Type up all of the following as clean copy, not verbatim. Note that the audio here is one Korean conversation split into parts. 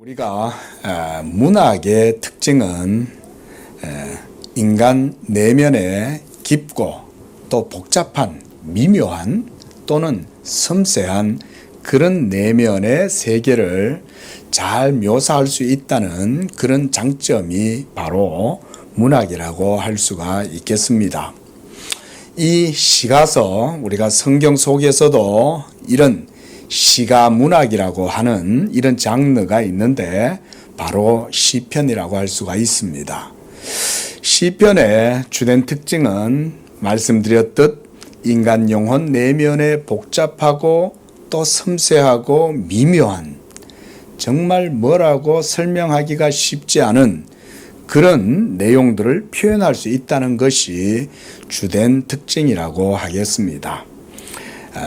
우리가 문학의 특징은 인간 내면에 깊고 또 복잡한 미묘한 또는 섬세한 그런 내면의 세계를 잘 묘사할 수 있다는 그런 장점이 바로 문학이라고 할 수가 있겠습니다. 이 시가서, 우리가 성경 속에서도 이런 시가 문학이라고 하는 이런 장르가 있는데 바로 시편이라고 할 수가 있습니다. 시편의 주된 특징은 말씀드렸듯 인간 영혼 내면에 복잡하고 또 섬세하고 미묘한, 정말 뭐라고 설명하기가 쉽지 않은 그런 내용들을 표현할 수 있다는 것이 주된 특징이라고 하겠습니다.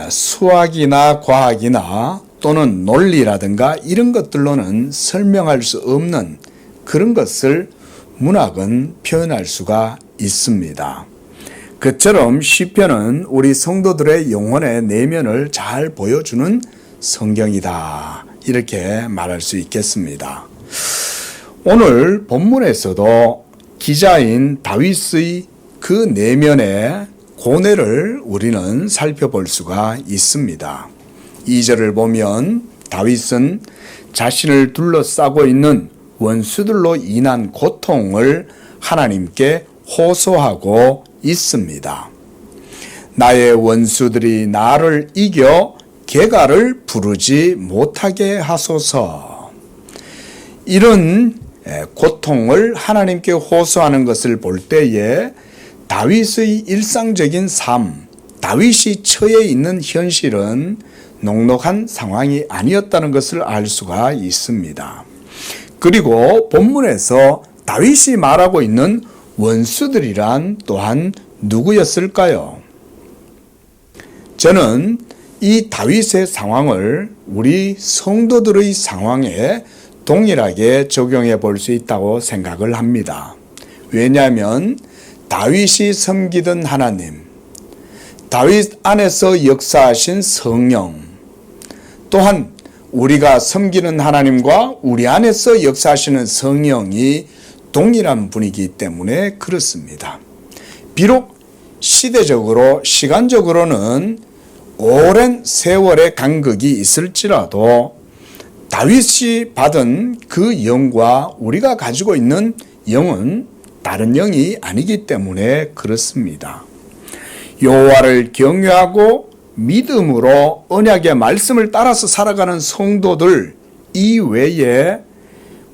수학이나 과학이나 또는 논리라든가 이런 것들로는 설명할 수 없는 그런 것을 문학은 표현할 수가 있습니다. 그처럼 시편은 우리 성도들의 영혼의 내면을 잘 보여주는 성경이다, 이렇게 말할 수 있겠습니다. 오늘 본문에서도 기자인 다윗의 그 내면의 고뇌를 우리는 살펴볼 수가 있습니다. 2절을 보면 다윗은 자신을 둘러싸고 있는 원수들로 인한 고통을 하나님께 호소하고 있습니다. 나의 원수들이 나를 이겨 개가를 부르지 못하게 하소서. 이런 고통을 하나님께 호소하는 것을 볼 때에 다윗의 일상적인 삶, 다윗이 처해 있는 현실은 녹록한 상황이 아니었다는 것을 알 수가 있습니다. 그리고 본문에서 다윗이 말하고 있는 원수들이란 또한 누구였을까요? 저는 이 다윗의 상황을 우리 성도들의 상황에 동일하게 적용해 볼 수 있다고 생각을 합니다. 왜냐하면 다윗이 섬기던 하나님, 다윗 안에서 역사하신 성령, 또한 우리가 섬기는 하나님과 우리 안에서 역사하시는 성령이 동일한 분이기 때문에 그렇습니다. 비록 시대적으로, 시간적으로는 오랜 세월의 간극이 있을지라도 다윗이 받은 그 영과 우리가 가지고 있는 영은 다른 영이 아니기 때문에 그렇습니다. 여호와를 경외하고 믿음으로 언약의 말씀을 따라서 살아가는 성도들 이외에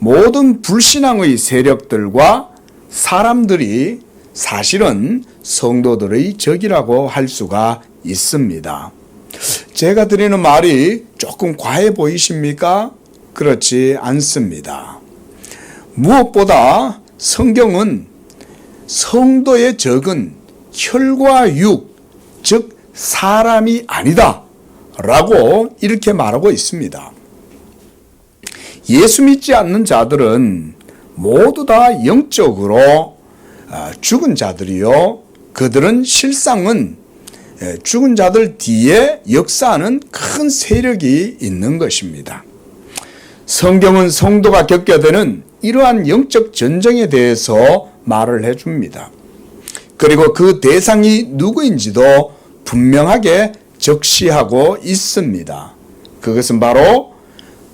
모든 불신앙의 세력들과 사람들이 사실은 성도들의 적이라고 할 수가 있습니다. 제가 드리는 말이 조금 과해 보이십니까? 그렇지 않습니다. 무엇보다 성경은 성도의 적은 혈과 육, 즉 사람이 아니다 라고 이렇게 말하고 있습니다. 예수 믿지 않는 자들은 모두 다 영적으로 죽은 자들이요, 그들은 실상은 죽은 자들 뒤에 역사하는 큰 세력이 있는 것입니다. 성경은 성도가 겪게 되는 이러한 영적 전쟁에 대해서 말을 해줍니다. 그리고 그 대상이 누구인지도 분명하게 적시하고 있습니다. 그것은 바로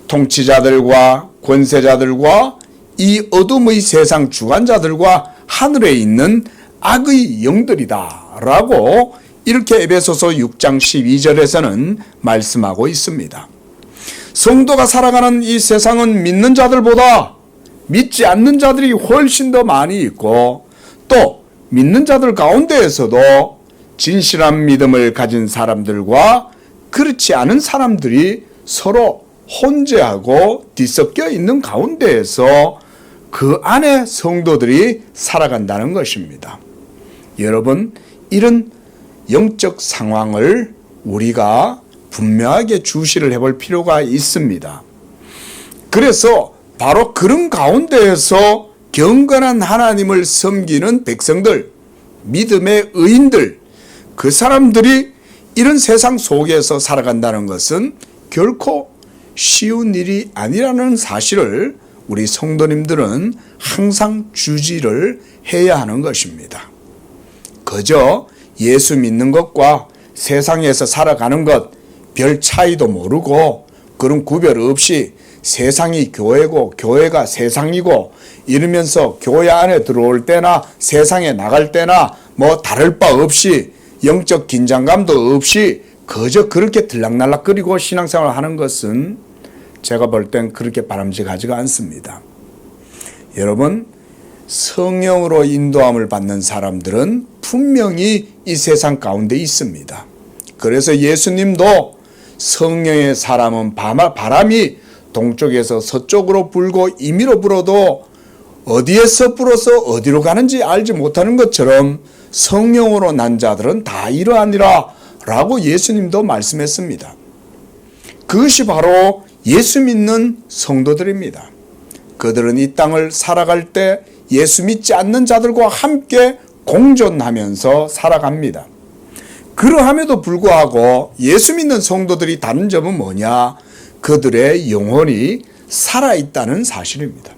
통치자들과 권세자들과 이 어둠의 세상 주관자들과 하늘에 있는 악의 영들이다 라고 이렇게 에베소서 6장 12절에서는 말씀하고 있습니다. 성도가 살아가는 이 세상은 믿는 자들보다 믿지 않는 자들이 훨씬 더 많이 있고, 또 믿는 자들 가운데에서도 진실한 믿음을 가진 사람들과 그렇지 않은 사람들이 서로 혼재하고 뒤섞여 있는 가운데에서 그 안에 성도들이 살아간다는 것입니다. 여러분, 이런 영적 상황을 우리가 분명하게 주시를 해볼 필요가 있습니다. 그래서 바로 그런 가운데에서 경건한 하나님을 섬기는 백성들, 믿음의 의인들, 그 사람들이 이런 세상 속에서 살아간다는 것은 결코 쉬운 일이 아니라는 사실을 우리 성도님들은 항상 주지를 해야 하는 것입니다. 그저 예수 믿는 것과 세상에서 살아가는 것 별 차이도 모르고 그런 구별 없이 세상이 교회고 교회가 세상이고 이러면서 교회 안에 들어올 때나 세상에 나갈 때나 뭐 다를 바 없이 영적 긴장감도 없이 그저 그렇게 들락날락거리고 신앙생활을 하는 것은 제가 볼 땐 그렇게 바람직하지가 않습니다. 여러분, 성령으로 인도함을 받는 사람들은 분명히 이 세상 가운데 있습니다. 그래서 예수님도 성령의 사람은 바람이 동쪽에서 서쪽으로 불고 임의로 불어도 어디에서 불어서 어디로 가는지 알지 못하는 것처럼 성령으로 난 자들은 다 이러하니라 라고 예수님도 말씀했습니다. 그것이 바로 예수 믿는 성도들입니다. 그들은 이 땅을 살아갈 때 예수 믿지 않는 자들과 함께 공존하면서 살아갑니다. 그러함에도 불구하고 예수 믿는 성도들이 다른 점은 뭐냐? 그들의 영혼이 살아있다는 사실입니다.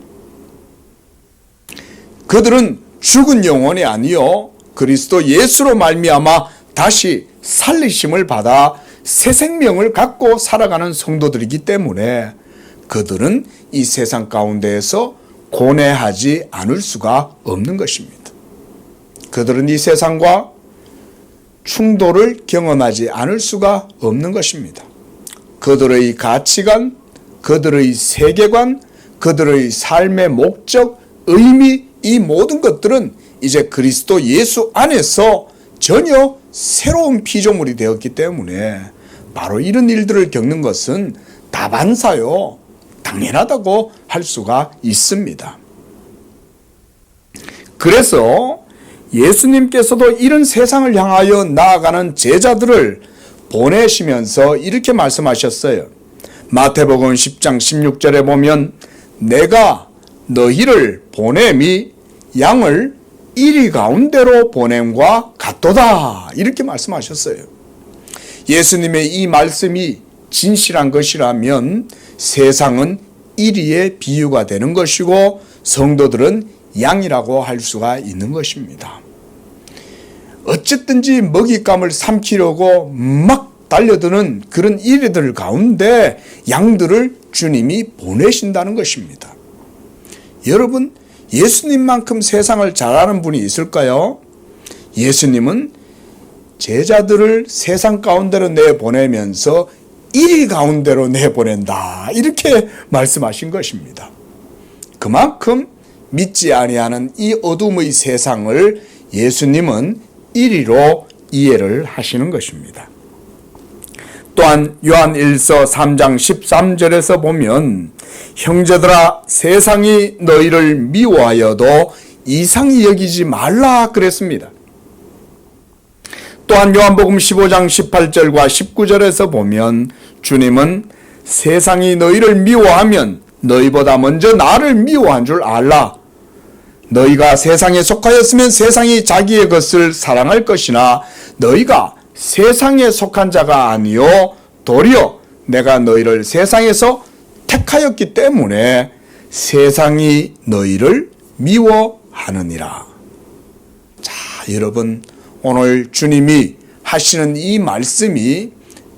그들은 죽은 영혼이 아니요 그리스도 예수로 말미암아 다시 살리심을 받아 새 생명을 갖고 살아가는 성도들이기 때문에 그들은 이 세상 가운데에서 고뇌하지 않을 수가 없는 것입니다. 그들은 이 세상과 충돌을 경험하지 않을 수가 없는 것입니다. 그들의 가치관, 그들의 세계관, 그들의 삶의 목적, 의미, 이 모든 것들은 이제 그리스도 예수 안에서 전혀 새로운 피조물이 되었기 때문에 바로 이런 일들을 겪는 것은 다반사요, 당연하다고 할 수가 있습니다. 그래서 예수님께서도 이런 세상을 향하여 나아가는 제자들을 보내시면서 이렇게 말씀하셨어요. 마태복음 10장 16절에 보면 내가 너희를 보냄이 양을 이리 가운데로 보냄과 같도다 이렇게 말씀하셨어요. 예수님의 이 말씀이 진실한 것이라면 세상은 이리의 비유가 되는 것이고 성도들은 양이라고 할 수가 있는 것입니다. 어쨌든지 먹잇감을 삼키려고 막 달려드는 그런 이리들 가운데 양들을 주님이 보내신다는 것입니다. 여러분, 예수님만큼 세상을 잘 아는 분이 있을까요? 예수님은 제자들을 세상 가운데로 내보내면서 이리 가운데로 내보낸다 이렇게 말씀하신 것입니다. 그만큼 믿지 아니하는 이 어둠의 세상을 예수님은 이리로 이해를 하시는 것입니다. 또한 요한 1서 3장 13절에서 보면 형제들아 세상이 너희를 미워하여도 이상히 여기지 말라 그랬습니다. 또한 요한복음 15장 18절과 19절에서 보면 주님은 세상이 너희를 미워하면 너희보다 먼저 나를 미워한 줄 알라. 너희가 세상에 속하였으면 세상이 자기의 것을 사랑할 것이나 너희가 세상에 속한 자가 아니요 도리어 내가 너희를 세상에서 택하였기 때문에 세상이 너희를 미워하느니라. 자, 여러분, 오늘 주님이 하시는 이 말씀이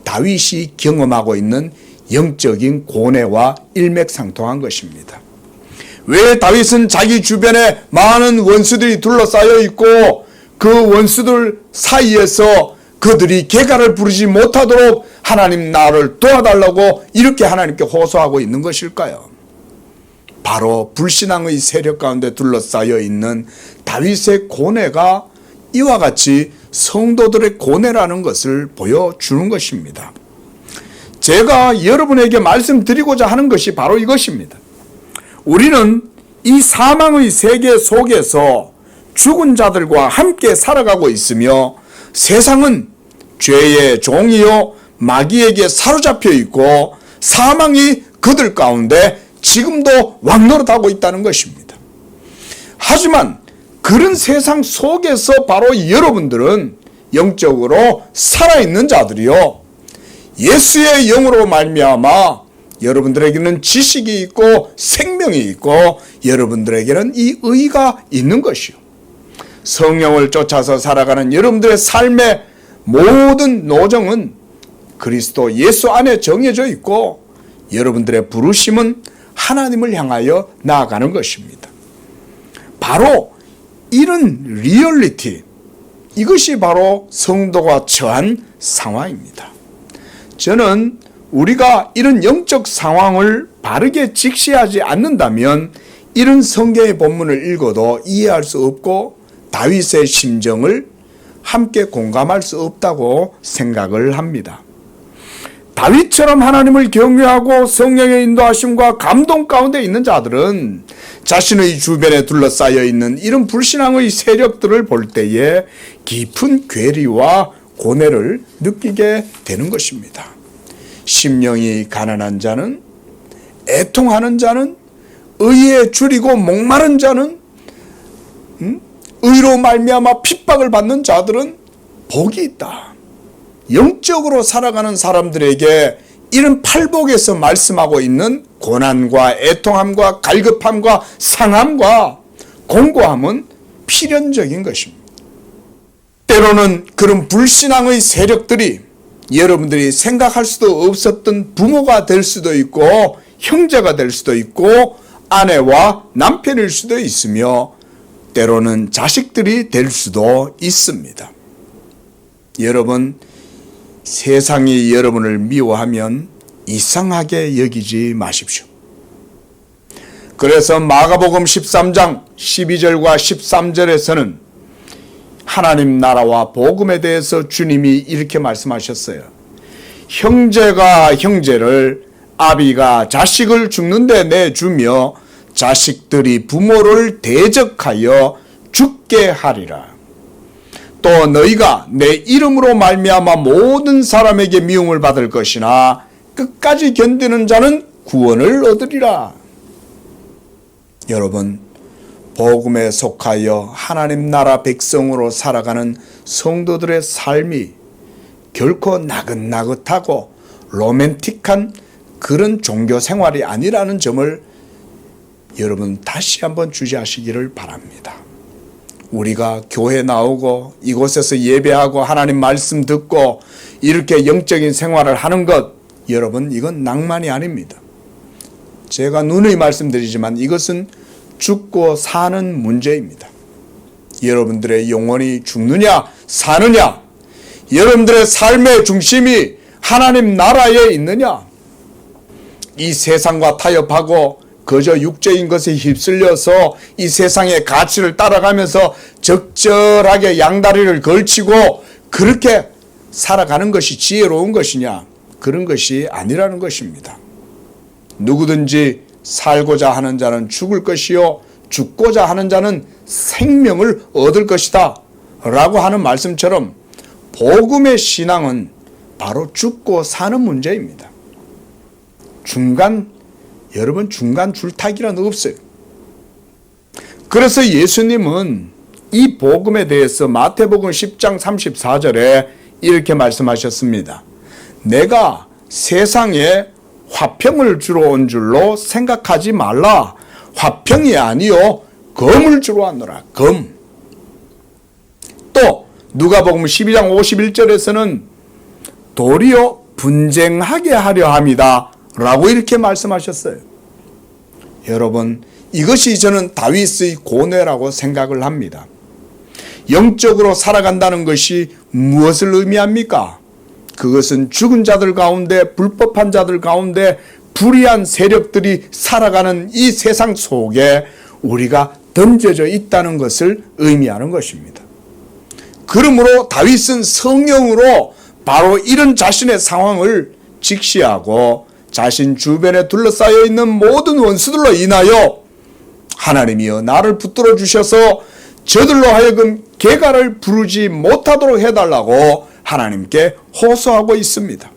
다윗이 경험하고 있는 영적인 고뇌와 일맥상통한 것입니다. 왜 다윗은 자기 주변에 많은 원수들이 둘러싸여 있고 그 원수들 사이에서 그들이 개가를 부르지 못하도록 하나님 나를 도와달라고 이렇게 하나님께 호소하고 있는 것일까요? 바로 불신앙의 세력 가운데 둘러싸여 있는 다윗의 고뇌가 이와 같이 성도들의 고뇌라는 것을 보여주는 것입니다. 제가 여러분에게 말씀드리고자 하는 것이 바로 이것입니다. 우리는 이 사망의 세계 속에서 죽은 자들과 함께 살아가고 있으며 세상은 죄의 종이요 마귀에게 사로잡혀 있고 사망이 그들 가운데 지금도 왕노릇하고 있다는 것입니다. 하지만 그런 세상 속에서 바로 여러분들은 영적으로 살아있는 자들이요 예수의 영으로 말미암아 여러분들에게는 지식이 있고 생명이 있고 여러분들에게는 이 의가 있는 것이요. 성령을 쫓아서 살아가는 여러분들의 삶의 모든 노정은 그리스도 예수 안에 정해져 있고 여러분들의 부르심은 하나님을 향하여 나아가는 것입니다. 바로 이런 리얼리티, 이것이 바로 성도가 처한 상황입니다. 저는 우리가 이런 영적 상황을 바르게 직시하지 않는다면 이런 성경의 본문을 읽어도 이해할 수 없고 다윗의 심정을 함께 공감할 수 없다고 생각을 합니다. 다윗처럼 하나님을 경외하고 성령의 인도하심과 감동 가운데 있는 자들은 자신의 주변에 둘러싸여 있는 이런 불신앙의 세력들을 볼 때에 깊은 괴리와 고뇌를 느끼게 되는 것입니다. 심령이 가난한 자는, 애통하는 자는, 의에 줄이고 목마른 자는, 의로 말미암아 핍박을 받는 자들은 복이 있다. 영적으로 살아가는 사람들에게 이런 팔복에서 말씀하고 있는 고난과 애통함과 갈급함과 상함과 공고함은 필연적인 것입니다. 때로는 그런 불신앙의 세력들이 여러분들이 생각할 수도 없었던 부모가 될 수도 있고 형제가 될 수도 있고 아내와 남편일 수도 있으며 때로는 자식들이 될 수도 있습니다. 여러분, 세상이 여러분을 미워하면 이상하게 여기지 마십시오. 그래서 마가복음 13장 12절과 13절에서는 하나님 나라와 복음에 대해서 주님이 이렇게 말씀하셨어요. 형제가 형제를, 아비가 자식을 죽는데 내주며 자식들이 부모를 대적하여 죽게 하리라. 또 너희가 내 이름으로 말미암아 모든 사람에게 미움을 받을 것이나 끝까지 견디는 자는 구원을 얻으리라. 여러분, 복음에 속하여 하나님 나라 백성으로 살아가는 성도들의 삶이 결코 나긋나긋하고 로맨틱한 그런 종교 생활이 아니라는 점을 여러분 다시 한번 주시하시기를 바랍니다. 우리가 교회 나오고 이곳에서 예배하고 하나님 말씀 듣고 이렇게 영적인 생활을 하는 것, 여러분 이건 낭만이 아닙니다. 제가 누누이 말씀드리지만 이것은 죽고 사는 문제입니다. 여러분들의 영혼이 죽느냐 사느냐, 여러분들의 삶의 중심이 하나님 나라에 있느냐, 이 세상과 타협하고 그저 육적인 것에 휩쓸려서 이 세상의 가치를 따라가면서 적절하게 양다리를 걸치고 그렇게 살아가는 것이 지혜로운 것이냐, 그런 것이 아니라는 것입니다. 누구든지 살고자 하는 자는 죽을 것이요 죽고자 하는 자는 생명을 얻을 것이다 라고 하는 말씀처럼 복음의 신앙은 바로 죽고 사는 문제입니다. 여러분 중간 줄타기란 없어요. 그래서 예수님은 이 복음에 대해서 마태복음 10장 34절에 이렇게 말씀하셨습니다. 내가 세상에 화평을 주러 온 줄로 생각하지 말라. 화평이 아니요 검을 주러 왔노라. 검. 또 누가복음 12장 51절에서는 도리어 분쟁하게 하려 함이다 라고 이렇게 말씀하셨어요. 여러분, 이것이 저는 다윗의 고뇌라고 생각을 합니다. 영적으로 살아간다는 것이 무엇을 의미합니까? 그것은 죽은 자들 가운데, 불법한 자들 가운데 불의한 세력들이 살아가는 이 세상 속에 우리가 던져져 있다는 것을 의미하는 것입니다. 그러므로 다윗은 성령으로 바로 이런 자신의 상황을 직시하고 자신 주변에 둘러싸여 있는 모든 원수들로 인하여 하나님이여 나를 붙들어 주셔서 저들로 하여금 개가를 부르지 못하도록 해달라고 하나님께 호소하고 있습니다.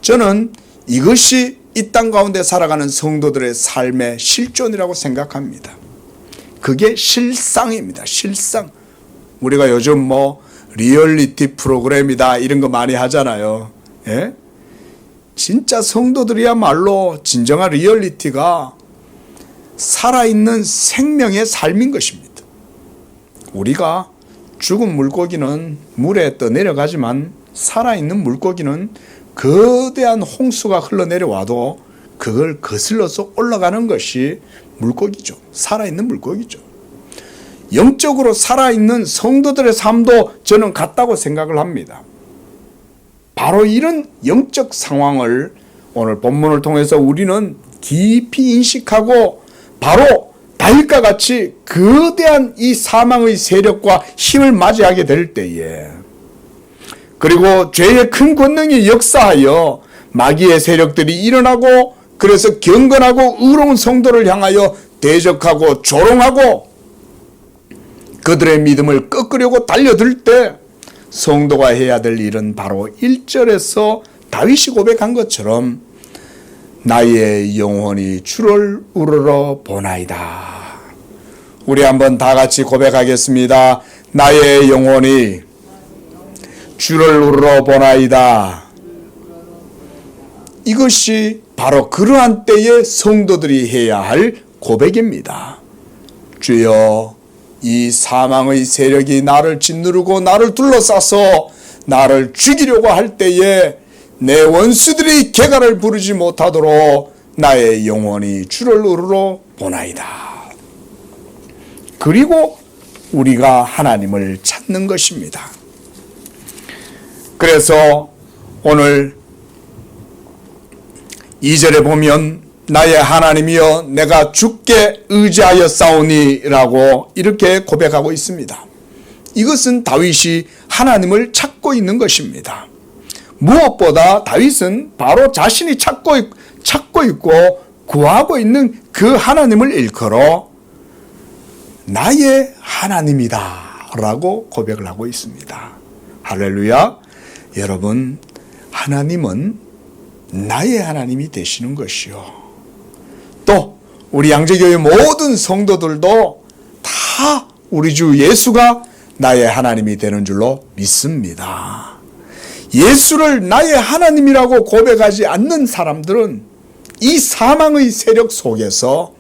저는 이것이 이 땅 가운데 살아가는 성도들의 삶의 실존이라고 생각합니다. 그게 실상입니다. 실상. 우리가 요즘 리얼리티 프로그램이다 이런 거 많이 하잖아요. 예? 진짜 성도들이야말로 진정한 리얼리티가 살아있는 생명의 삶인 것입니다. 우리가 죽은 물고기는 물에 떠내려가지만 살아있는 물고기는 거대한 홍수가 흘러내려와도 그걸 거슬러서 올라가는 것이 물고기죠. 살아있는 물고기죠. 영적으로 살아있는 성도들의 삶도 저는 같다고 생각을 합니다. 바로 이런 영적 상황을 오늘 본문을 통해서 우리는 깊이 인식하고 바로 다윗과 같이 거대한 이 사망의 세력과 힘을 맞이하게 될 때에, 그리고 죄의 큰 권능이 역사하여 마귀의 세력들이 일어나고 그래서 경건하고 의로운 성도를 향하여 대적하고 조롱하고 그들의 믿음을 꺾으려고 달려들 때 성도가 해야 될 일은 바로 1절에서 다윗이 고백한 것처럼 나의 영혼이 주를 우러러 보나이다. 우리 한번 다 같이 고백하겠습니다. 나의 영혼이 주를 우러러 보나이다. 이것이 바로 그러한 때에 성도들이 해야 할 고백입니다. 주여, 이 사망의 세력이 나를 짓누르고 나를 둘러싸서 나를 죽이려고 할 때에 내 원수들이 개가를 부르지 못하도록 나의 영혼이 주를 우러러 보나이다. 그리고 우리가 하나님을 찾는 것입니다. 그래서 오늘 2절에 보면 나의 하나님이여 내가 주께 의지하여 싸우니 라고 이렇게 고백하고 있습니다. 이것은 다윗이 하나님을 찾고 있는 것입니다. 무엇보다 다윗은 바로 자신이 찾고 있고 구하고 있는 그 하나님을 일컬어 나의 하나님이다 라고 고백을 하고 있습니다. 할렐루야. 여러분, 하나님은 나의 하나님이 되시는 것이요, 또 우리 양재교회 모든 성도들도 다 우리 주 예수가 나의 하나님이 되는 줄로 믿습니다. 예수를 나의 하나님이라고 고백하지 않는 사람들은 이 사망의 세력 속에서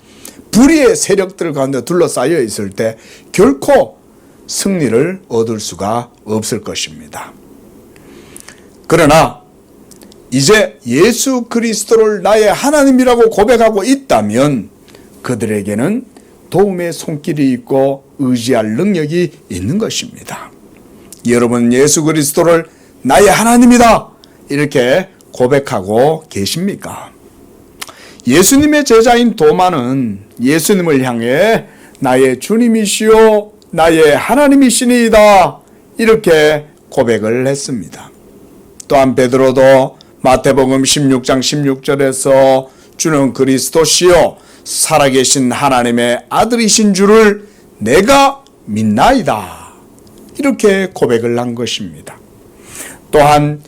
불의의 세력들 가운데 둘러싸여 있을 때 결코 승리를 얻을 수가 없을 것입니다. 그러나 이제 예수 그리스도를 나의 하나님이라고 고백하고 있다면 그들에게는 도움의 손길이 있고 의지할 능력이 있는 것입니다. 여러분, 예수 그리스도를 나의 하나님이다 이렇게 고백하고 계십니까? 예수님의 제자인 도마는 예수님을 향해 나의 주님이시요 나의 하나님이시니이다 이렇게 고백을 했습니다. 또한 베드로도 마태복음 16장 16절에서 주는 그리스도시요 살아계신 하나님의 아들이신 줄을 내가 믿나이다 이렇게 고백을 한 것입니다. 또한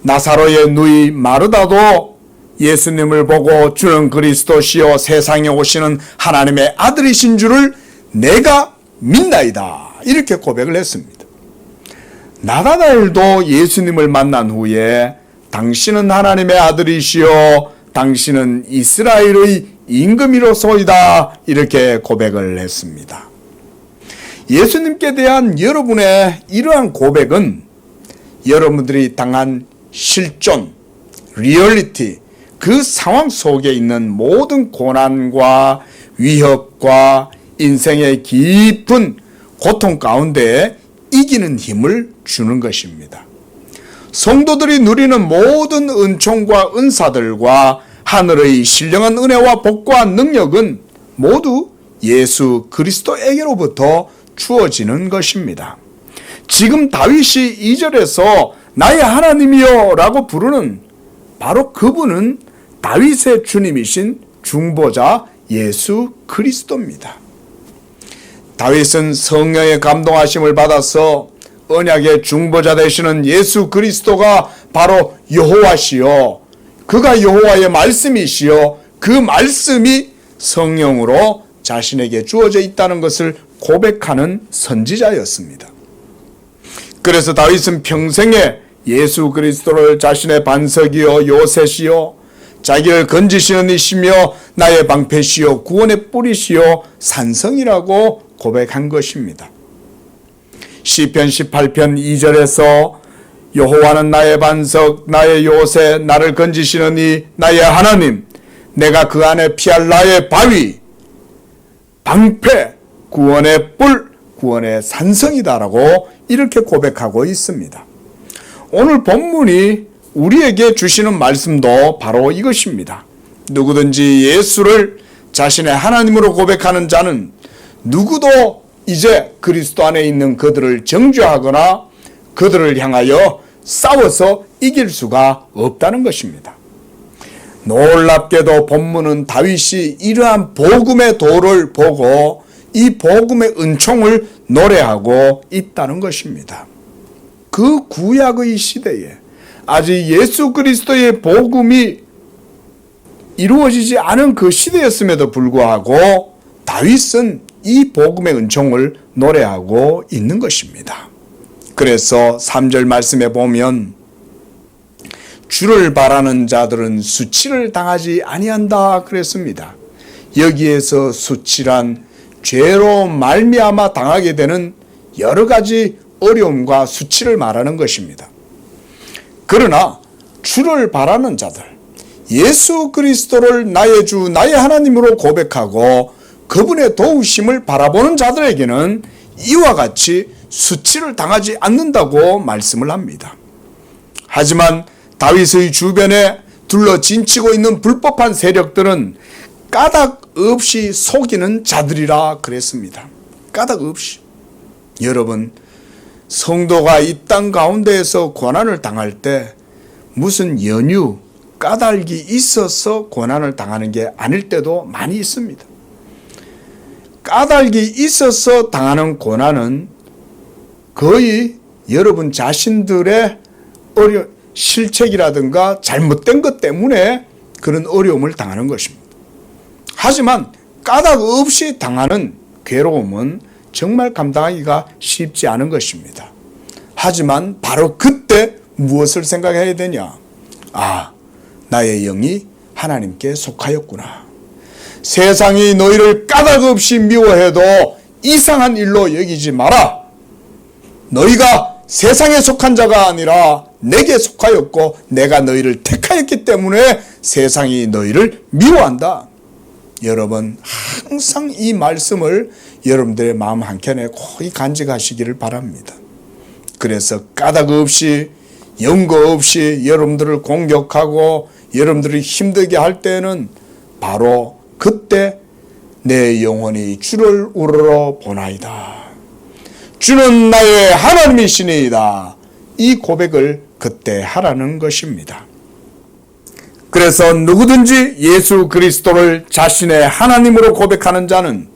나사로의 누이 마르다도 예수님을 보고 주는 그리스도시요 세상에 오시는 하나님의 아들이신 줄을 내가 믿나이다 이렇게 고백을 했습니다. 나다나엘도 예수님을 만난 후에 당신은 하나님의 아들이시요 당신은 이스라엘의 임금이로소이다 이렇게 고백을 했습니다. 예수님께 대한 여러분의 이러한 고백은 여러분들이 당한 실존, 리얼리티, 그 상황 속에 있는 모든 고난과 위협과 인생의 깊은 고통 가운데 이기는 힘을 주는 것입니다. 성도들이 누리는 모든 은총과 은사들과 하늘의 신령한 은혜와 복과 능력은 모두 예수 그리스도에게로부터 주어지는 것입니다. 지금 다윗이 2절에서 나의 하나님이여 라고 부르는 바로 그분은 다윗의 주님이신 중보자 예수 그리스도입니다. 다윗은 성령의 감동하심을 받아서 언약의 중보자 되시는 예수 그리스도가 바로 여호와시요 그가 여호와의 말씀이시요 그 말씀이 성령으로 자신에게 주어져 있다는 것을 고백하는 선지자였습니다. 그래서 다윗은 평생에 예수 그리스도를 자신의 반석이요 요새시요 자기를 건지시는 이시며 나의 방패시요 구원의 뿌리시요 산성이라고 고백한 것입니다. 시편 18편 2절에서 여호와는 나의 반석 나의 요새 나를 건지시는 이 나의 하나님 내가 그 안에 피할 나의 바위 방패 구원의 뿔 구원의 산성이다라고 이렇게 고백하고 있습니다. 오늘 본문이 우리에게 주시는 말씀도 바로 이것입니다. 누구든지 예수를 자신의 하나님으로 고백하는 자는 누구도 이제 그리스도 안에 있는 그들을 정죄하거나 그들을 향하여 싸워서 이길 수가 없다는 것입니다. 놀랍게도 본문은 다윗이 이러한 복음의 도를 보고 이 복음의 은총을 노래하고 있다는 것입니다. 그 구약의 시대에 아직 예수 그리스도의 복음이 이루어지지 않은 그 시대였음에도 불구하고 다윗은 이 복음의 은총을 노래하고 있는 것입니다. 그래서 3절 말씀에 보면 주를 바라는 자들은 수치를 당하지 아니한다 그랬습니다. 여기에서 수치란 죄로 말미암아 당하게 되는 여러 가지 어려움과 수치를 말하는 것입니다. 그러나 주를 바라는 자들, 예수 그리스도를 나의 주, 나의 하나님으로 고백하고 그분의 도우심을 바라보는 자들에게는 이와 같이 수치를 당하지 않는다고 말씀을 합니다. 하지만 다윗의 주변에 둘러 진치고 있는 불법한 세력들은 까닭 없이 속이는 자들이라 그랬습니다. 까닭 없이. 여러분, 성도가 이 땅 가운데에서 고난을 당할 때 무슨 연유, 까닭이 있어서 고난을 당하는 게 아닐 때도 많이 있습니다. 까닭이 있어서 당하는 고난은 거의 여러분 자신들의 실책이라든가 잘못된 것 때문에 그런 어려움을 당하는 것입니다. 하지만 까닭 없이 당하는 괴로움은 정말 감당하기가 쉽지 않은 것입니다. 하지만 바로 그때 무엇을 생각해야 되냐? 아, 나의 영이 하나님께 속하였구나. 세상이 너희를 까닭 없이 미워해도 이상한 일로 여기지 마라. 너희가 세상에 속한 자가 아니라 내게 속하였고 내가 너희를 택하였기 때문에 세상이 너희를 미워한다. 여러분, 항상 이 말씀을 여러분들의 마음 한켠에 고이 간직하시기를 바랍니다. 그래서 까닭 없이 연고 없이 여러분들을 공격하고 여러분들이 힘들게 할 때는 바로 그때 내 영혼이 주를 우러러 보나이다. 주는 나의 하나님이시니이다. 이 고백을 그때 하라는 것입니다. 그래서 누구든지 예수 그리스도를 자신의 하나님으로 고백하는 자는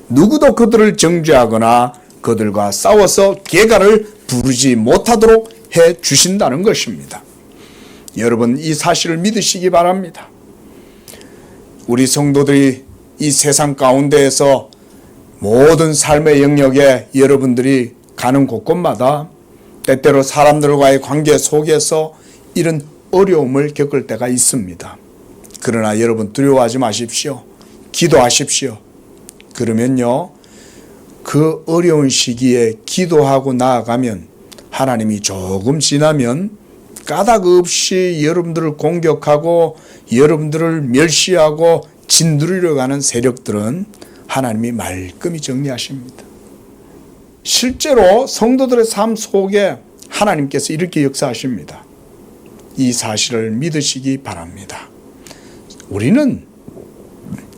누구도 그들을 정죄하거나 그들과 싸워서 계가를 부르지 못하도록 해 주신다는 것입니다. 여러분, 이 사실을 믿으시기 바랍니다. 우리 성도들이 이 세상 가운데에서 모든 삶의 영역에 여러분들이 가는 곳곳마다 때때로 사람들과의 관계 속에서 이런 어려움을 겪을 때가 있습니다. 그러나 여러분 두려워하지 마십시오. 기도하십시오. 그러면요, 그 어려운 시기에 기도하고 나아가면 하나님이 조금 지나면 까닭 없이 여러분들을 공격하고 여러분들을 멸시하고 진두리려 하는 세력들은 하나님이 말끔히 정리하십니다. 실제로 성도들의 삶 속에 하나님께서 이렇게 역사하십니다. 이 사실을 믿으시기 바랍니다. 우리는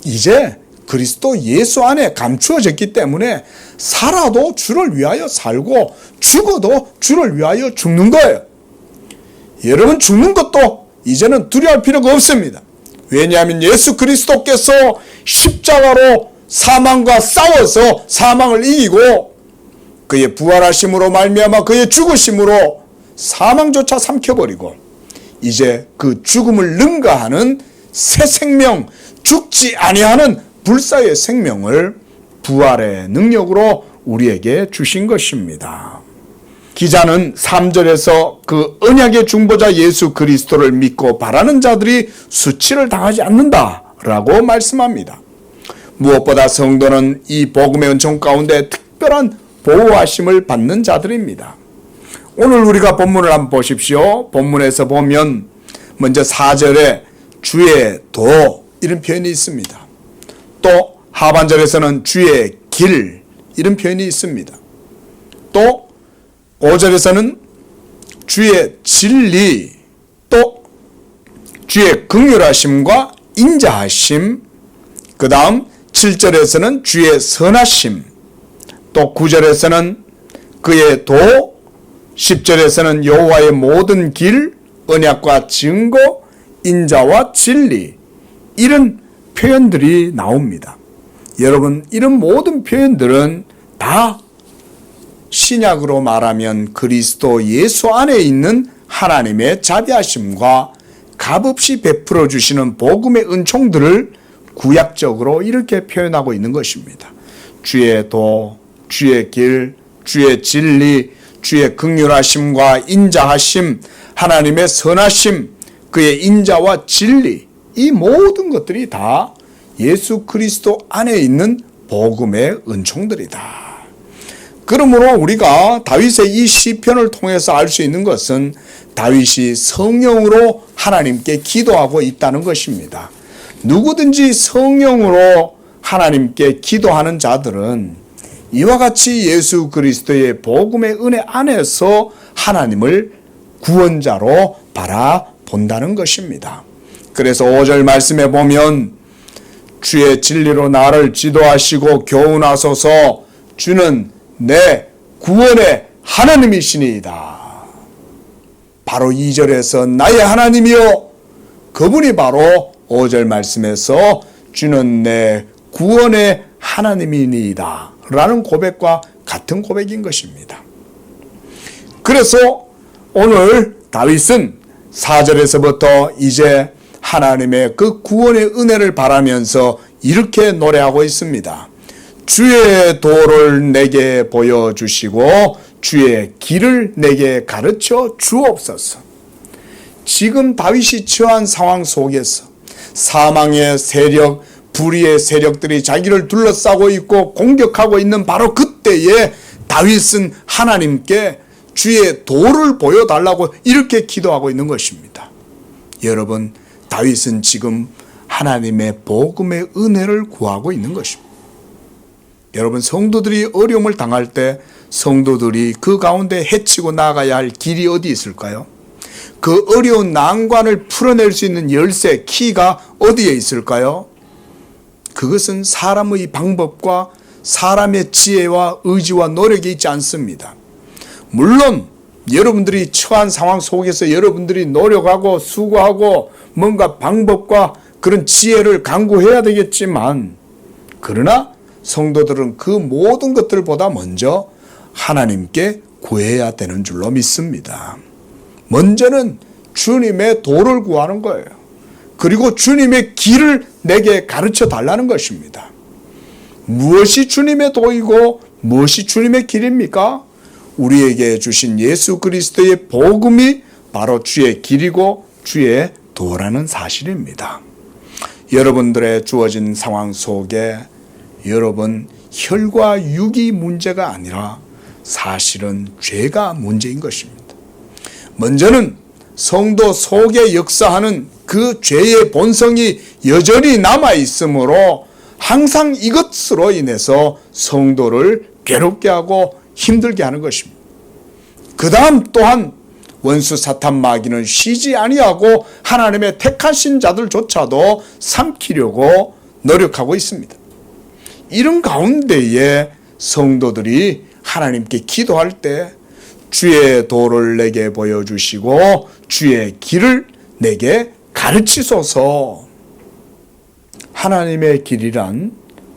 이제 그리스도 예수 안에 감추어졌기 때문에 살아도 주를 위하여 살고 죽어도 주를 위하여 죽는 거예요. 여러분, 죽는 것도 이제는 두려워할 필요가 없습니다. 왜냐하면 예수 그리스도께서 십자가로 사망과 싸워서 사망을 이기고 그의 부활하심으로 말미암아 그의 죽으심으로 사망조차 삼켜버리고 이제 그 죽음을 능가하는 새 생명, 죽지 아니하는 불사의 생명을 부활의 능력으로 우리에게 주신 것입니다. 기자는 3절에서 그 언약의 중보자 예수 그리스도를 믿고 바라는 자들이 수치를 당하지 않는다라고 말씀합니다. 무엇보다 성도는 이 복음의 은총 가운데 특별한 보호하심을 받는 자들입니다. 오늘 우리가 본문을 한번 보십시오. 본문에서 보면 먼저 4절에 주의 도 이런 표현이 있습니다. 또 하반절에서는 주의 길 이런 표현이 있습니다. 또 5절에서는 주의 진리, 또 주의 긍휼하심과 인자하심, 그 다음 7절에서는 주의 선하심, 또 9절에서는 그의 도, 10절에서는 여호와의 모든 길, 언약과 증거, 인자와 진리, 이런 표현들이 나옵니다. 여러분, 이런 모든 표현들은 다 신약으로 말하면 그리스도 예수 안에 있는 하나님의 자비하심과 값없이 베풀어 주시는 복음의 은총들을 구약적으로 이렇게 표현하고 있는 것입니다. 주의 도, 주의 길, 주의 진리, 주의 긍휼하심과 인자하심, 하나님의 선하심, 그의 인자와 진리, 이 모든 것들이 다 예수 그리스도 안에 있는 복음의 은총들이다. 그러므로 우리가 다윗의 이 시편을 통해서 알 수 있는 것은 다윗이 성령으로 하나님께 기도하고 있다는 것입니다. 누구든지 성령으로 하나님께 기도하는 자들은 이와 같이 예수 그리스도의 복음의 은혜 안에서 하나님을 구원자로 바라본다는 것입니다. 그래서 5절 말씀에 보면 주의 진리로 나를 지도하시고 교훈하소서, 주는 내 구원의 하나님이시니이다. 바로 2절에서 나의 하나님이요, 그분이 바로 5절 말씀에서 주는 내 구원의 하나님이니이다 라는 고백과 같은 고백인 것입니다. 그래서 오늘 다윗은 4절에서부터 이제 하나님의 그 구원의 은혜를 바라면서 이렇게 노래하고 있습니다. 주의 도를 내게 보여주시고 주의 길을 내게 가르쳐 주옵소서. 지금 다윗이 처한 상황 속에서 사망의 세력, 불의의 세력들이 자기를 둘러싸고 있고 공격하고 있는 바로 그때에 다윗은 하나님께 주의 도를 보여달라고 이렇게 기도하고 있는 것입니다. 여러분, 다윗은 지금 하나님의 복음의 은혜를 구하고 있는 것입니다. 여러분, 성도들이 어려움을 당할 때 성도들이 그 가운데 헤치고 나가야 할 길이 어디 있을까요? 그 어려운 난관을 풀어낼 수 있는 열쇠, 키가 어디에 있을까요? 그것은 사람의 방법과 사람의 지혜와 의지와 노력이 있지 않습니다. 물론 여러분들이 처한 상황 속에서 여러분들이 노력하고 수고하고 뭔가 방법과 그런 지혜를 강구해야 되겠지만, 그러나 성도들은 그 모든 것들보다 먼저 하나님께 구해야 되는 줄로 믿습니다. 먼저는 주님의 도를 구하는 거예요. 그리고 주님의 길을 내게 가르쳐 달라는 것입니다. 무엇이 주님의 도이고 무엇이 주님의 길입니까? 우리에게 주신 예수 그리스도의 복음이 바로 주의 길이고 주의 도라는 사실입니다. 여러분들의 주어진 상황 속에 여러분, 혈과 육이 문제가 아니라 사실은 죄가 문제인 것입니다. 먼저는 성도 속에 역사하는 그 죄의 본성이 여전히 남아 있으므로 항상 이것으로 인해서 성도를 괴롭게 하고 힘들게 하는 것입니다. 그 다음 또한 원수 사탄 마귀는 쉬지 아니하고 하나님의 택하신 자들조차도 삼키려고 노력하고 있습니다. 이런 가운데에 성도들이 하나님께 기도할 때 주의 도를 내게 보여주시고 주의 길을 내게 가르치소서. 하나님의 길이란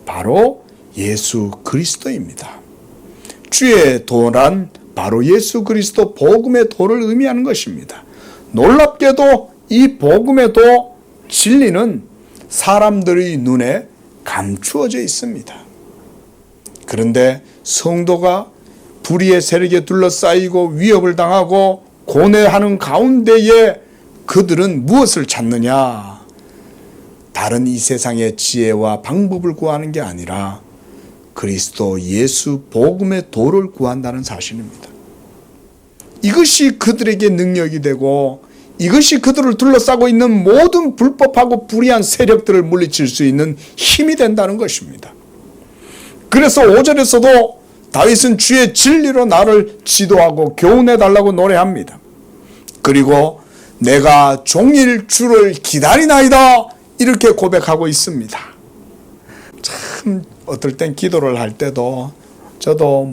바로 예수 그리스도입니다. 주의 도란 바로 예수 그리스도 복음의 도를 의미하는 것입니다. 놀랍게도 이 복음의 도, 진리는 사람들의 눈에 감추어져 있습니다. 그런데 성도가 불의의 세력에 둘러싸이고 위협을 당하고 고뇌하는 가운데에 그들은 무엇을 찾느냐? 다른 이 세상의 지혜와 방법을 구하는 게 아니라 그리스도 예수 복음의 도를 구한다는 사실입니다. 이것이 그들에게 능력이 되고 이것이 그들을 둘러싸고 있는 모든 불법하고 불의한 세력들을 물리칠 수 있는 힘이 된다는 것입니다. 그래서 5절에서도 다윗은 주의 진리로 나를 지도하고 교훈해 달라고 노래합니다. 그리고 내가 종일 주를 기다리나이다 이렇게 고백하고 있습니다. 참 어떨 땐 기도를 할 때도 저도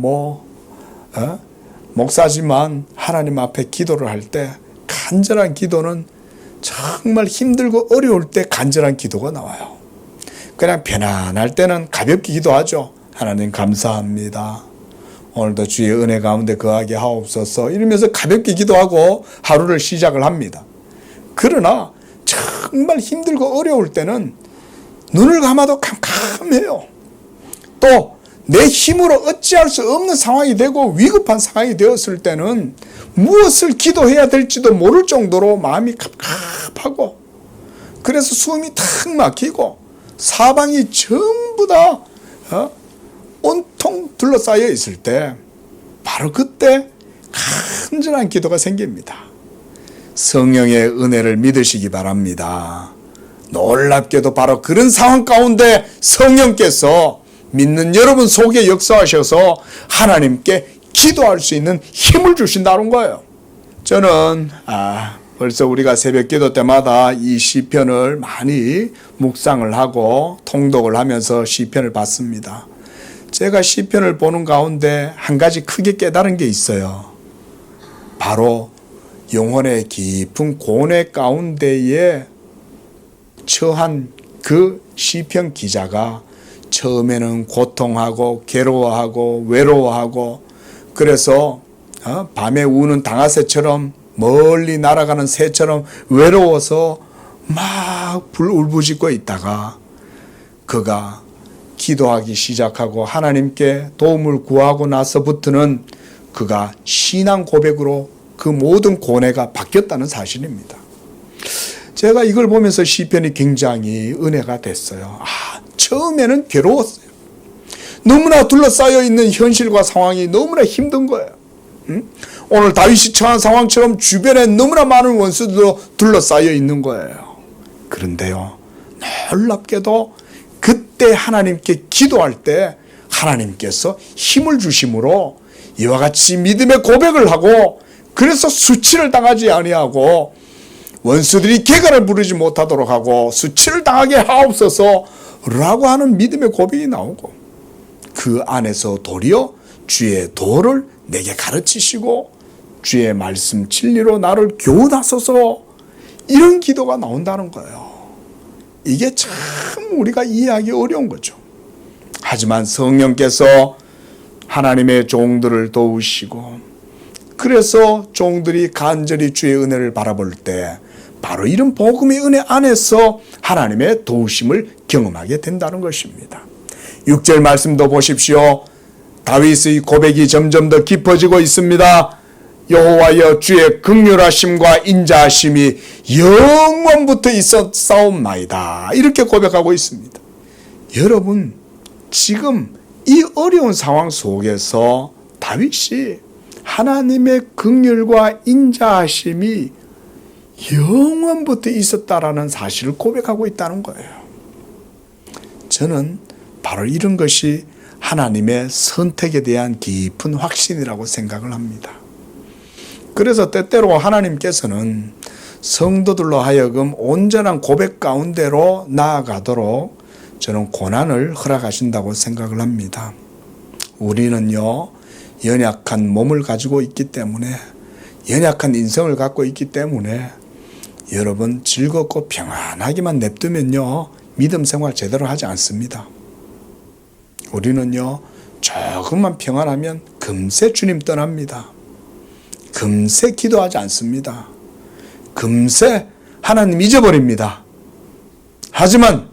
목사지만 하나님 앞에 기도를 할 때 간절한 기도는 정말 힘들고 어려울 때 간절한 기도가 나와요. 그냥 편안할 때는 가볍게 기도하죠. 하나님 감사합니다. 오늘도 주의 은혜 가운데 거하게 하옵소서 이러면서 가볍게 기도하고 하루를 시작을 합니다. 그러나 정말 힘들고 어려울 때는 눈을 감아도 캄캄해요. 또 내 힘으로 어찌할 수 없는 상황이 되고 위급한 상황이 되었을 때는 무엇을 기도해야 될지도 모를 정도로 마음이 갑갑하고 그래서 숨이 탁 막히고 사방이 전부 다 온통 둘러싸여 있을 때 바로 그때 간절한 기도가 생깁니다. 성령의 은혜를 믿으시기 바랍니다. 놀랍게도 바로 그런 상황 가운데 성령께서 믿는 여러분 속에 역사하셔서 하나님께 기도할 수 있는 힘을 주신다는 거예요. 저는 벌써 우리가 새벽 기도 때마다 이 시편을 많이 묵상을 하고 통독을 하면서 시편을 봤습니다. 제가 시편을 보는 가운데 한 가지 크게 깨달은 게 있어요. 바로 영혼의 깊은 고뇌 가운데에 처한 그 시편 기자가 처음에는 고통하고 괴로워하고 외로워하고 그래서 밤에 우는 당아새처럼 멀리 날아가는 새처럼 외로워서 막 울부짖고 있다가 그가 기도하기 시작하고 하나님께 도움을 구하고 나서부터는 그가 신앙 고백으로 그 모든 고뇌가 바뀌었다는 사실입니다. 제가 이걸 보면서 시편이 굉장히 은혜가 됐어요. 처음에는 괴로웠어요. 너무나 둘러싸여 있는 현실과 상황이 너무나 힘든 거예요. 오늘 다윗이 처한 상황처럼 주변에 너무나 많은 원수들로 둘러싸여 있는 거예요. 그런데요, 놀랍게도 그때 하나님께 기도할 때 하나님께서 힘을 주심으로 이와 같이 믿음의 고백을 하고 그래서 수치를 당하지 아니하고 원수들이 개가를 부르지 못하도록 하고 수치를 당하게 하옵소서 라고 하는 믿음의 고백이 나오고 그 안에서 도리어 주의 도를 내게 가르치시고 주의 말씀 진리로 나를 교훈하소서 이런 기도가 나온다는 거예요. 이게 참 우리가 이해하기 어려운 거죠. 하지만 성령께서 하나님의 종들을 도우시고 그래서 종들이 간절히 주의 은혜를 바라볼 때 바로 이런 복음의 은혜 안에서 하나님의 도우심을 경험하게 된다는 것입니다. 6절 말씀도 보십시오. 다윗의 고백이 점점 더 깊어지고 있습니다. 여호와여 주의 긍휼하심과 인자하심이 영원부터 있었사옵나이다. 이렇게 고백하고 있습니다. 여러분 지금 이 어려운 상황 속에서 다윗이 하나님의 긍휼과 인자하심이 영원부터 있었다라는 사실을 고백하고 있다는 거예요. 저는 바로 이런 것이 하나님의 선택에 대한 깊은 확신이라고 생각을 합니다. 그래서 때때로 하나님께서는 성도들로 하여금 온전한 고백 가운데로 나아가도록 저는 고난을 허락하신다고 생각을 합니다. 우리는요, 연약한 몸을 가지고 있기 때문에, 연약한 인성을 갖고 있기 때문에 여러분 즐겁고 평안하게만 냅두면요, 믿음 생활 제대로 하지 않습니다. 우리는요, 조금만 평안하면 금세 주님 떠납니다. 금세 기도하지 않습니다. 금세 하나님 잊어버립니다. 하지만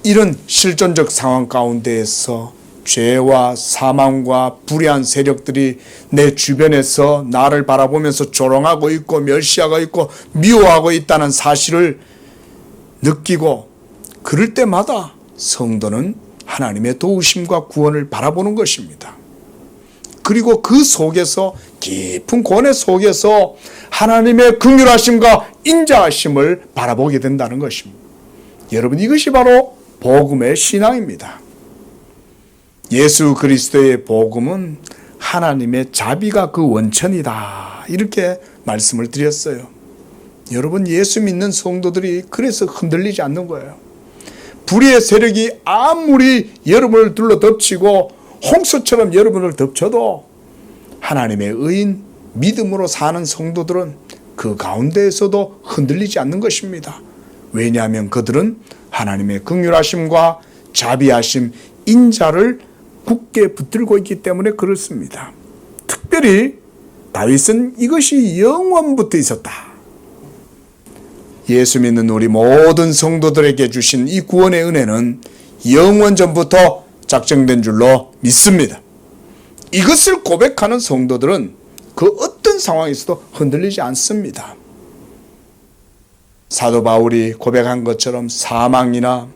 이런 실존적 상황 가운데에서 죄와 사망과 불의한 세력들이 내 주변에서 나를 바라보면서 조롱하고 있고 멸시하고 있고 미워하고 있다는 사실을 느끼고, 그럴 때마다 성도는 하나님의 도우심과 구원을 바라보는 것입니다. 그리고 그 속에서, 깊은 고뇌 속에서 하나님의 긍휼하심과 인자하심을 바라보게 된다는 것입니다. 여러분, 이것이 바로 복음의 신앙입니다. 예수 그리스도의 복음은 하나님의 자비가 그 원천이다, 이렇게 말씀을 드렸어요. 여러분, 예수 믿는 성도들이 그래서 흔들리지 않는 거예요. 불의의 세력이 아무리 여러분을 둘러 덮치고 홍수처럼 여러분을 덮쳐도 하나님의 의인, 믿음으로 사는 성도들은 그 가운데에서도 흔들리지 않는 것입니다. 왜냐하면 그들은 하나님의 긍휼하심과 자비하심, 인자를 굳게 붙들고 있기 때문에 그렇습니다. 특별히 다윗은 이것이 영원부터 있었다. 예수 믿는 우리 모든 성도들에게 주신 이 구원의 은혜는 영원전부터 작정된 줄로 믿습니다. 이것을 고백하는 성도들은 그 어떤 상황에서도 흔들리지 않습니다. 사도 바울이 고백한 것처럼 사망이나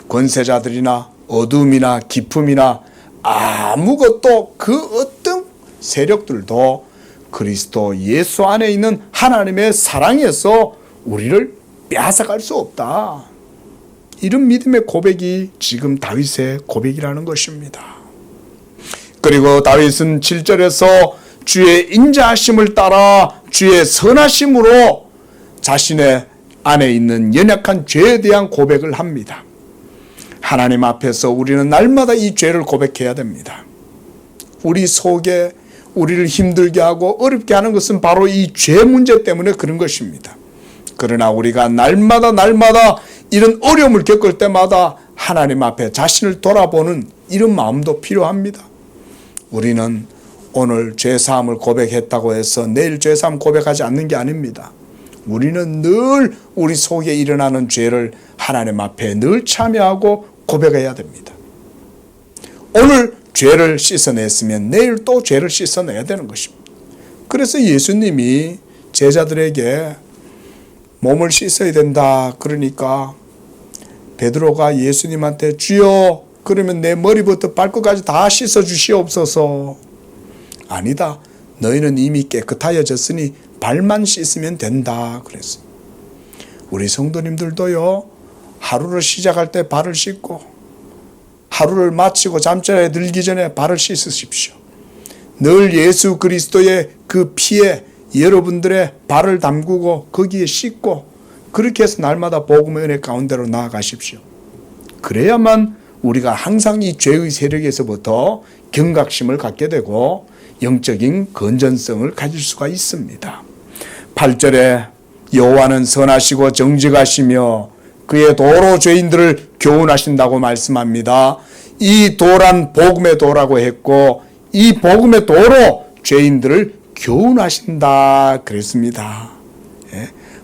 권세자들이나 어둠이나 기품이나 아무것도, 그 어떤 세력들도 그리스도 예수 안에 있는 하나님의 사랑에서 우리를 빼앗아갈 수 없다. 이런 믿음의 고백이 지금 다윗의 고백이라는 것입니다. 그리고 다윗은 7절에서 주의 인자하심을 따라 주의 선하심으로 자신의 안에 있는 연약한 죄에 대한 고백을 합니다. 하나님 앞에서 우리는 날마다 이 죄를 고백해야 됩니다. 우리 속에 우리를 힘들게 하고 어렵게 하는 것은 바로 이 죄 문제 때문에 그런 것입니다. 그러나 우리가 날마다 이런 어려움을 겪을 때마다 하나님 앞에 자신을 돌아보는 이런 마음도 필요합니다. 우리는 오늘 죄사함을 고백했다고 해서 내일 죄사함 고백하지 않는 게 아닙니다. 우리는 늘 우리 속에 일어나는 죄를 하나님 앞에 늘 참여하고 고백해야 됩니다. 오늘 죄를 씻어냈으면 내일 또 죄를 씻어내야 되는 것입니다. 그래서 예수님이 제자들에게 몸을 씻어야 된다 그러니까 베드로가 예수님한테 주여, 그러면 내 머리부터 발끝까지 다 씻어 주시옵소서. 아니다, 너희는 이미 깨끗하여졌으니 발만 씻으면 된다 그랬어. 우리 성도님들도요, 하루를 시작할 때 발을 씻고 하루를 마치고 잠자리에 들기 전에 발을 씻으십시오. 늘 예수 그리스도의 그 피에 여러분들의 발을 담그고 거기에 씻고, 그렇게 해서 날마다 복음의 은혜 가운데로 나아가십시오. 그래야만 우리가 항상 이 죄의 세력에서부터 경각심을 갖게 되고 영적인 건전성을 가질 수가 있습니다. 8절에 여호와는 선하시고 정직하시며 그의 도로 죄인들을 교훈하신다고 말씀합니다. 이 도란 복음의 도라고 했고, 이 복음의 도로 죄인들을 교훈하신다 그랬습니다.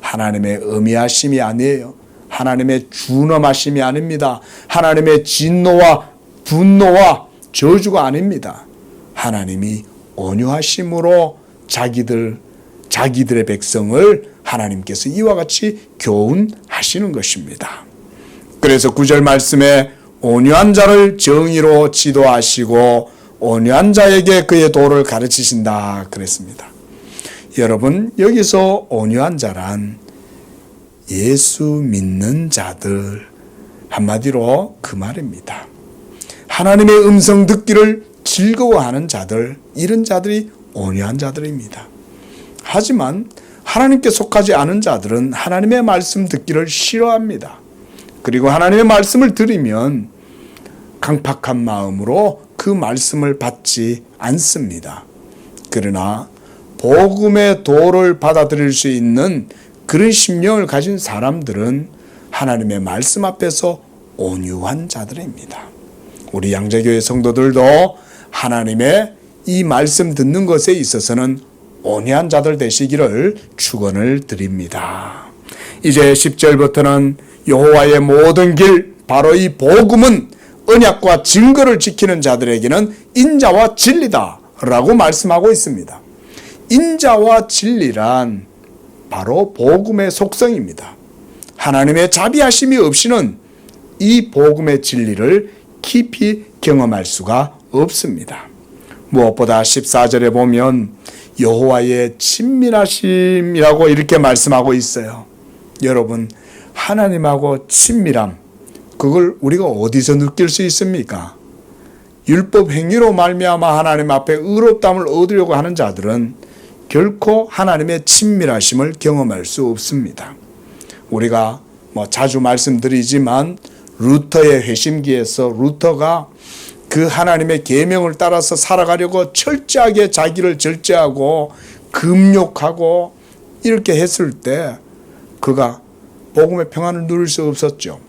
하나님의 엄히하심이 아니에요. 하나님의 준엄하심이 아닙니다. 하나님의 진노와 분노와 저주가 아닙니다. 하나님이 온유하심으로 자기들의 백성을 하나님께서 이와 같이 교훈하시는 것입니다. 그래서 9절 말씀에 온유한 자를 정의로 지도하시고 온유한 자에게 그의 도를 가르치신다 그랬습니다. 여러분, 여기서 온유한 자란 예수 믿는 자들, 한마디로 그 말입니다. 하나님의 음성 듣기를 즐거워하는 자들, 이런 자들이 온유한 자들입니다. 하지만 하나님께 속하지 않은 자들은 하나님의 말씀 듣기를 싫어합니다. 그리고 하나님의 말씀을 들으면 강팍한 마음으로 그 말씀을 받지 않습니다. 그러나 복음의 도를 받아들일 수 있는 그런 심령을 가진 사람들은 하나님의 말씀 앞에서 온유한 자들입니다. 우리 양재교회 성도들도 하나님의 이 말씀 듣는 것에 있어서는 온유한 자들 되시기를 축원을 드립니다. 이제 10절부터는 여호와의 모든 길, 바로 이 복음은 언약과 증거를 지키는 자들에게는 인자와 진리다 라고 말씀하고 있습니다. 인자와 진리란 바로 복음의 속성입니다. 하나님의 자비하심이 없이는 이 복음의 진리를 깊이 경험할 수가 없습니다. 무엇보다 14절에 보면 여호와의 친밀하심이라고 이렇게 말씀하고 있어요. 여러분, 하나님하고 친밀함, 그걸 우리가 어디서 느낄 수 있습니까? 율법 행위로 말미암아 하나님 앞에 의롭다함을 얻으려고 하는 자들은 결코 하나님의 친밀하심을 경험할 수 없습니다. 우리가 자주 말씀드리지만 루터의 회심기에서 루터가 그 하나님의 계명을 따라서 살아가려고 철저하게 자기를 절제하고 금욕하고 이렇게 했을 때 그가 복음의 평안을 누릴 수 없었죠.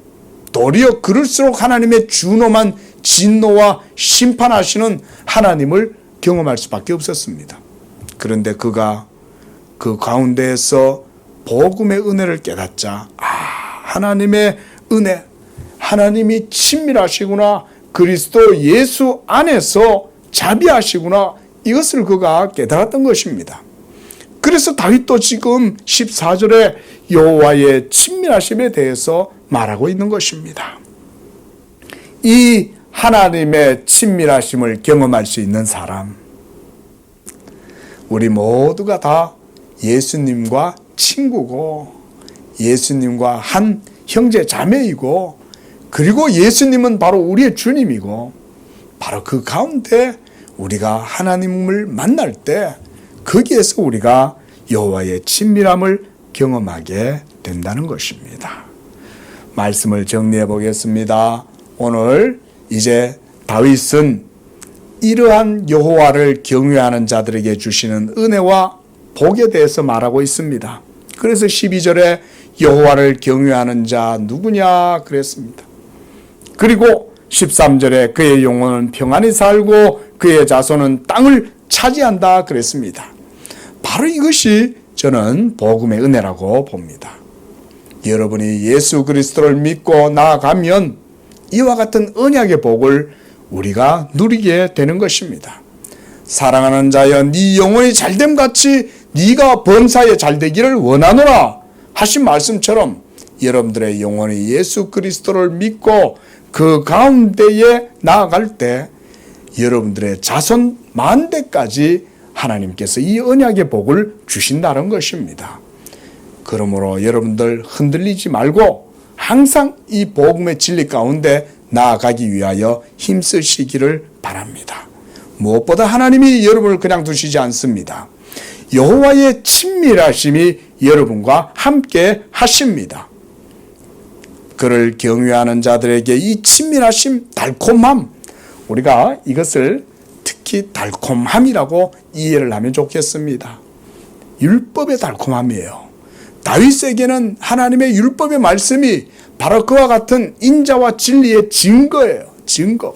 도리어 그럴수록 하나님의 준엄한 진노와 심판하시는 하나님을 경험할 수밖에 없었습니다. 그런데 그가 그 가운데에서 복음의 은혜를 깨닫자, 하나님의 은혜, 하나님이 친밀하시구나, 그리스도 예수 안에서 자비하시구나, 이것을 그가 깨달았던 것입니다. 그래서 다윗도 지금 14절에 여호와의 친밀하심에 대해서 말하고 있는 것입니다. 이 하나님의 친밀하심을 경험할 수 있는 사람, 우리 모두가 다 예수님과 친구고 예수님과 한 형제 자매이고, 그리고 예수님은 바로 우리의 주님이고, 바로 그 가운데 우리가 하나님을 만날 때 거기에서 우리가 여호와의 친밀함을 경험하게 된다는 것입니다. 말씀을 정리해 보겠습니다. 오늘 이제 다윗은 이러한 여호와를 경외하는 자들에게 주시는 은혜와 복에 대해서 말하고 있습니다. 그래서 12절에 여호와를 경외하는 자 누구냐 그랬습니다. 그리고 13절에 그의 영혼은 평안히 살고 그의 자손은 땅을 차지한다 그랬습니다. 바로 이것이 저는 복음의 은혜라고 봅니다. 여러분이 예수 그리스도를 믿고 나아가면 이와 같은 언약의 복을 우리가 누리게 되는 것입니다. 사랑하는 자여, 네 영혼이 잘됨 같이 네가 범사에 잘되기를 원하노라 하신 말씀처럼 여러분들의 영혼이 예수 그리스도를 믿고 그 가운데에 나아갈 때 여러분들의 자손 만대까지 하나님께서 이 언약의 복을 주신다는 것입니다. 그러므로 여러분들 흔들리지 말고 항상 이 복음의 진리 가운데 나아가기 위하여 힘쓰시기를 바랍니다. 무엇보다 하나님이 여러분을 그냥 두시지 않습니다. 여호와의 친밀하심이 여러분과 함께 하십니다. 그를 경외하는 자들에게 이 친밀하심, 달콤함, 우리가 이것을 특히 달콤함이라고 이해를 하면 좋겠습니다. 율법의 달콤함이에요. 다윗에게는 하나님의 율법의 말씀이 바로 그와 같은 인자와 진리의 증거예요. 증거.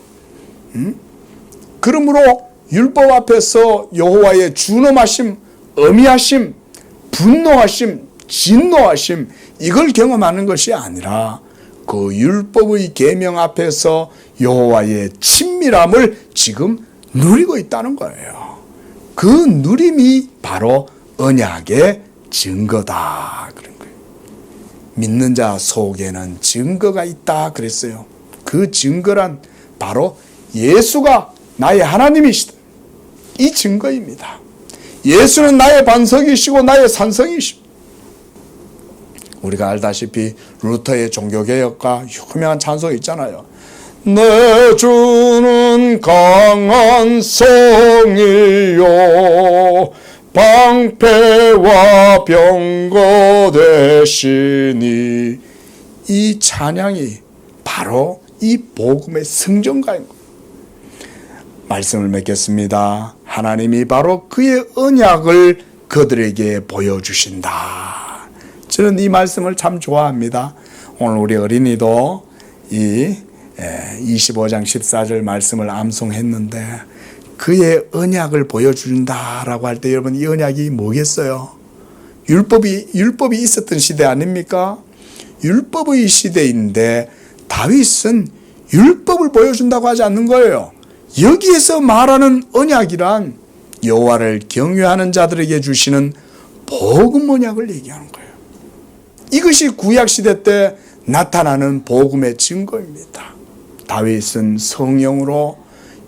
그러므로 율법 앞에서 여호와의 준엄하심, 엄히하심, 분노하심, 진노하심, 이걸 경험하는 것이 아니라 그 율법의 계명 앞에서 여호와의 친밀함을 지금 누리고 있다는 거예요. 그 누림이 바로 언약의 증거다 그런 거예요. 믿는 자 속에는 증거가 있다 그랬어요. 그 증거란 바로 예수가 나의 하나님이시다, 이 증거입니다. 예수는 나의 반석이시고 나의 산성이시고, 우리가 알다시피 루터의 종교개혁과 유명한 찬송이 있잖아요. 내 주는 강한 성이요 방패와 병거 되시니, 이 찬양이 바로 이 복음의 승전가인 겁니다. 말씀을 맺겠습니다. 하나님이 바로 그의 언약을 그들에게 보여주신다. 저는 이 말씀을 참 좋아합니다. 오늘 우리 어린이도 이 25장 14절 말씀을 암송했는데, 그의 언약을 보여준다라고 할 때 여러분, 이 언약이 뭐겠어요? 율법이 있었던 시대 아닙니까? 율법의 시대인데 다윗은 율법을 보여준다고 하지 않는 거예요. 여기에서 말하는 언약이란 여호와를 경외하는 자들에게 주시는 복음 언약을 얘기하는 거예요. 이것이 구약시대 때 나타나는 복음의 증거입니다. 다윗은 성령으로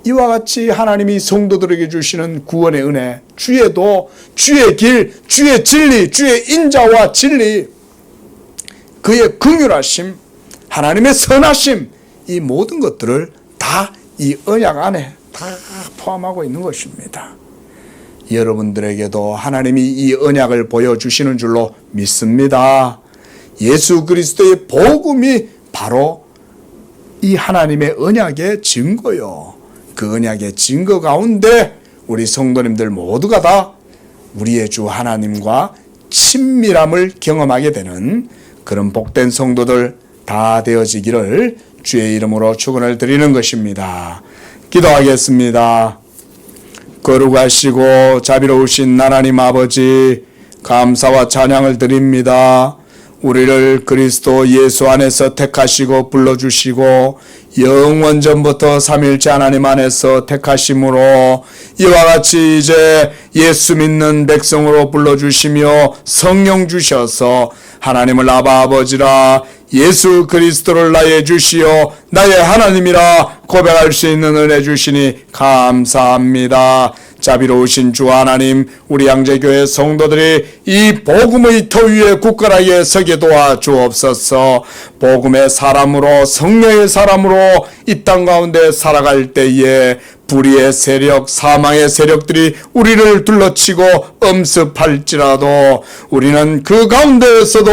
이와 같이 하나님이 성도들에게 주시는 구원의 은혜, 주의 도, 주의 길, 주의 진리, 주의 인자와 진리, 그의 긍휼하심, 하나님의 선하심, 이 모든 것들을 다 이 언약 안에 다 포함하고 있는 것입니다. 여러분들에게도 하나님이 이 언약을 보여주시는 줄로 믿습니다. 예수 그리스도의 복음이 바로 이 하나님의 언약의 증거요. 그 언약의 증거 가운데 우리 성도님들 모두가 다 우리의 주 하나님과 친밀함을 경험하게 되는 그런 복된 성도들 다 되어지기를 주의 이름으로 축원을 드리는 것입니다. 기도하겠습니다. 거룩하시고 자비로우신 하나님 아버지, 감사와 찬양을 드립니다. 우리를 그리스도 예수 안에서 택하시고 불러주시고 영원전부터 삼일째 하나님 안에서 택하심으로 이와 같이 이제 예수 믿는 백성으로 불러주시며 성령 주셔서 하나님을 아바 아버지라 예수 그리스도를 나의 주시오 나의 하나님이라 고백할 수 있는 은혜 주시니 감사합니다. 자비로우신 주 하나님, 우리 양재교회 성도들이 이 복음의 터 위에 굳건하게 서게 도와 주옵소서. 복음의 사람으로, 성령의 사람으로 이 땅 가운데 살아갈 때에 불의의 세력, 사망의 세력들이 우리를 둘러치고 엄습할지라도 우리는 그 가운데에서도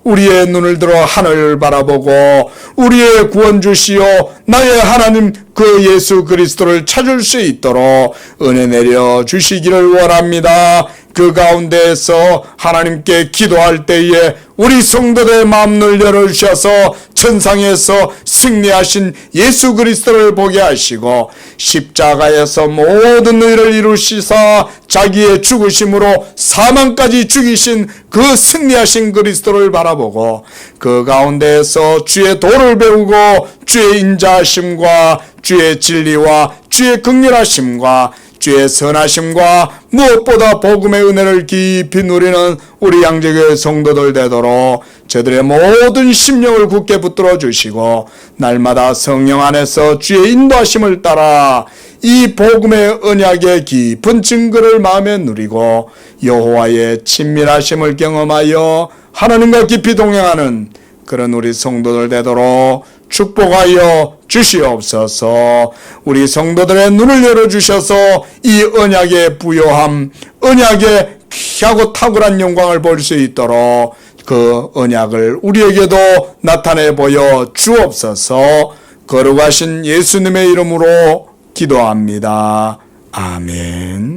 우리의 눈을 들어 하늘을 바라보고 우리의 구원 주시오 나의 하나님 그 예수 그리스도를 찾을 수 있도록 은혜 내려 주시기를 원합니다. 그 가운데에서 하나님께 기도할 때에 우리 성도들의 마음을 열어주셔서 천상에서 승리하신 예수 그리스도를 보게 하시고 십자가에서 모든 의를 이루시사 자기의 죽으심으로 사망까지 죽이신 그 승리하신 그리스도를 바라보고 그 가운데에서 주의 도를 배우고 주의 인자하심과 주의 진리와 주의 긍휼하심과 주의 선하심과 무엇보다 복음의 은혜를 깊이 누리는 우리 양재교회 성도들 되도록 저들의 모든 심령을 굳게 붙들어 주시고 날마다 성령 안에서 주의 인도하심을 따라 이 복음의 언약의 깊은 증거를 마음에 누리고 여호와의 친밀하심을 경험하여 하나님과 깊이 동행하는 그런 우리 성도들 되도록 축복하여 주시옵소서. 우리 성도들의 눈을 열어주셔서 이 언약의 부요함, 언약의 귀하고 탁월한 영광을 볼 수 있도록 그 언약을 우리에게도 나타내 보여 주옵소서. 거룩하신 예수님의 이름으로 기도합니다. 아멘.